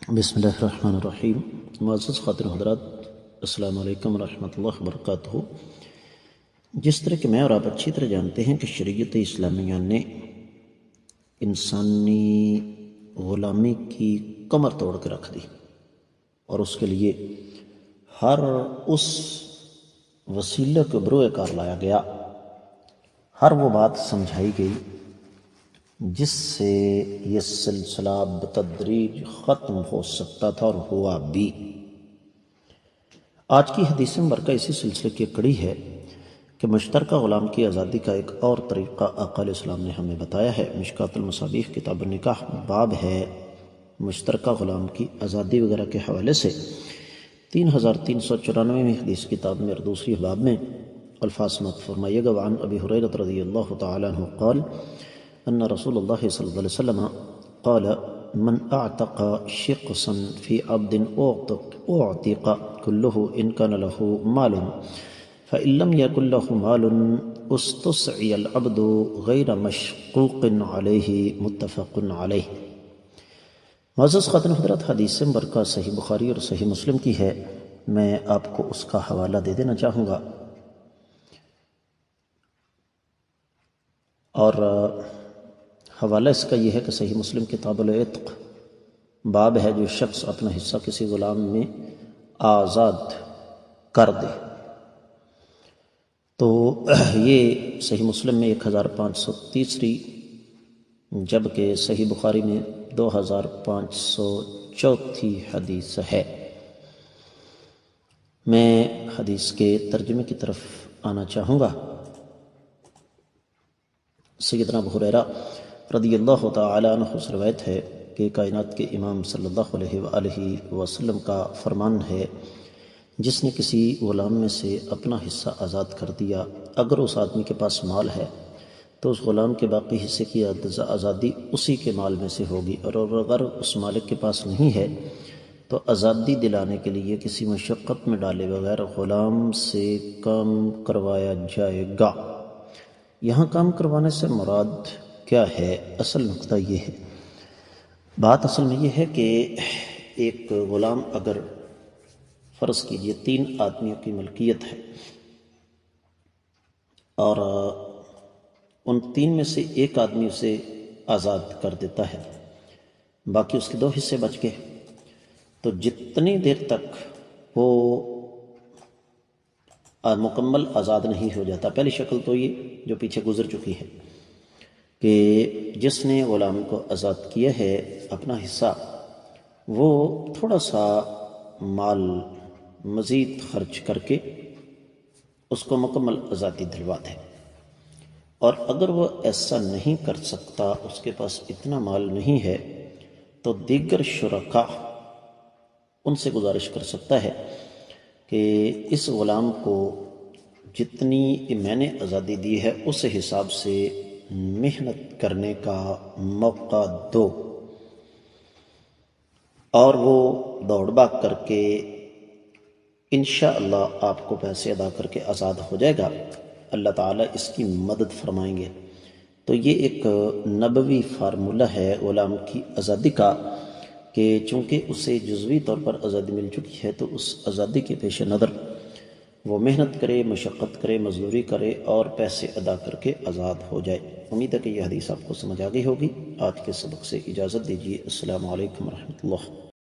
بسم اللہ الرحمن الرحیم۔ معزز خاطر حضرات، السلام علیکم ورحمۃ اللہ وبرکاتہ۔ جس طرح کہ میں اور آپ اچھی طرح جانتے ہیں کہ شریعت اسلامیہ نے انسانی غلامی کی کمر توڑ کے رکھ دی، اور اس کے لیے ہر اس وسیلے کو بروئے کار لایا گیا، ہر وہ بات سمجھائی گئی جس سے یہ سلسلہ بتدریج ختم ہو سکتا تھا، اور ہوا بھی۔ آج کی حدیث مبارکہ اسی سلسلے کی کڑی ہے کہ مشترکہ غلام کی آزادی کا ایک اور طریقہ آقا علیہ السلام نے ہمیں بتایا ہے۔ مشکوٰۃ المصابیح کتاب النکاح باب ہے مشترکہ غلام کی آزادی وغیرہ کے حوالے سے 3394 حدیث کتاب میں، اور دوسری باب میں الفاظ مت فرمائیے گا۔ وعن ابی ہریرہ رضی اللہ تعالی عنہ قال ان رسول اللہ صلی اللہ علیہ وسلم قال من اعتق شقصا في عبد اعتق كله ان كان له مال فإن لم يكن له مال استسعي العبد غیر مشقوق علیہ، متفق علیہ۔ معزز خاتون حضرات، حدیث مبارکہ صحیح بخاری اور صحیح مسلم کی ہے، میں آپ کو اس کا حوالہ دے دینا چاہوں گا، اور حوالہ اس کا یہ ہے کہ صحیح مسلم کتاب العتق باب ہے جو شخص اپنا حصہ کسی غلام میں آزاد کر دے، تو یہ صحیح مسلم میں 1530، جبکہ صحیح بخاری میں 2504 حدیث ہے۔ میں حدیث کے ترجمے کی طرف آنا چاہوں گا۔ سیدنا ابو ہریرہ رضی اللہ تعالی عنہ سے روایت ہے کہ کائنات کے امام صلی اللہ علیہ وآلہ وسلم کا فرمان ہے، جس نے کسی غلام میں سے اپنا حصہ آزاد کر دیا، اگر اس آدمی کے پاس مال ہے تو اس غلام کے باقی حصے کی آزادی اسی کے مال میں سے ہوگی، اور اگر اس مالک کے پاس نہیں ہے تو آزادی دلانے کے لیے کسی مشقت میں ڈالے بغیر غلام سے کام کروایا جائے گا۔ یہاں کام کروانے سے مراد کیا ہے؟ اصل نقطہ یہ ہے، بات اصل میں یہ ہے کہ ایک غلام اگر فرض کیجئے 3 آدمیوں کی ملکیت ہے، اور ان 3 میں سے ایک آدمی اسے آزاد کر دیتا ہے، باقی اس کے 2 حصے بچ گئے، تو جتنی دیر تک وہ مکمل آزاد نہیں ہو جاتا، پہلی شکل تو یہ جو پیچھے گزر چکی ہے کہ جس نے غلام کو آزاد کیا ہے اپنا حصہ، وہ تھوڑا سا مال مزید خرچ کر کے اس کو مکمل آزادی دلوا دے، اور اگر وہ ایسا نہیں کر سکتا، اس کے پاس اتنا مال نہیں ہے، تو دیگر شرکاء ان سے گزارش کر سکتا ہے کہ اس غلام کو جتنی میں نے آزادی دی ہے اس حساب سے محنت کرنے کا موقع دو، اور وہ دوڑ بھاگ کر کے انشاءاللہ آپ کو پیسے ادا کر کے آزاد ہو جائے گا، اللہ تعالیٰ اس کی مدد فرمائیں گے۔ تو یہ ایک نبوی فارمولہ ہے غلام کی آزادی کا، کہ چونکہ اسے جزوی طور پر آزادی مل چکی ہے تو اس آزادی کے پیش نظر وہ محنت کرے، مشقت کرے، مزدوری کرے، اور پیسے ادا کر کے آزاد ہو جائے۔ امید ہے کہ یہ حدیث آپ کو سمجھ آ گئی ہوگی۔ آج کے سبق سے اجازت دیجیے۔ السلام علیکم ورحمۃ اللہ۔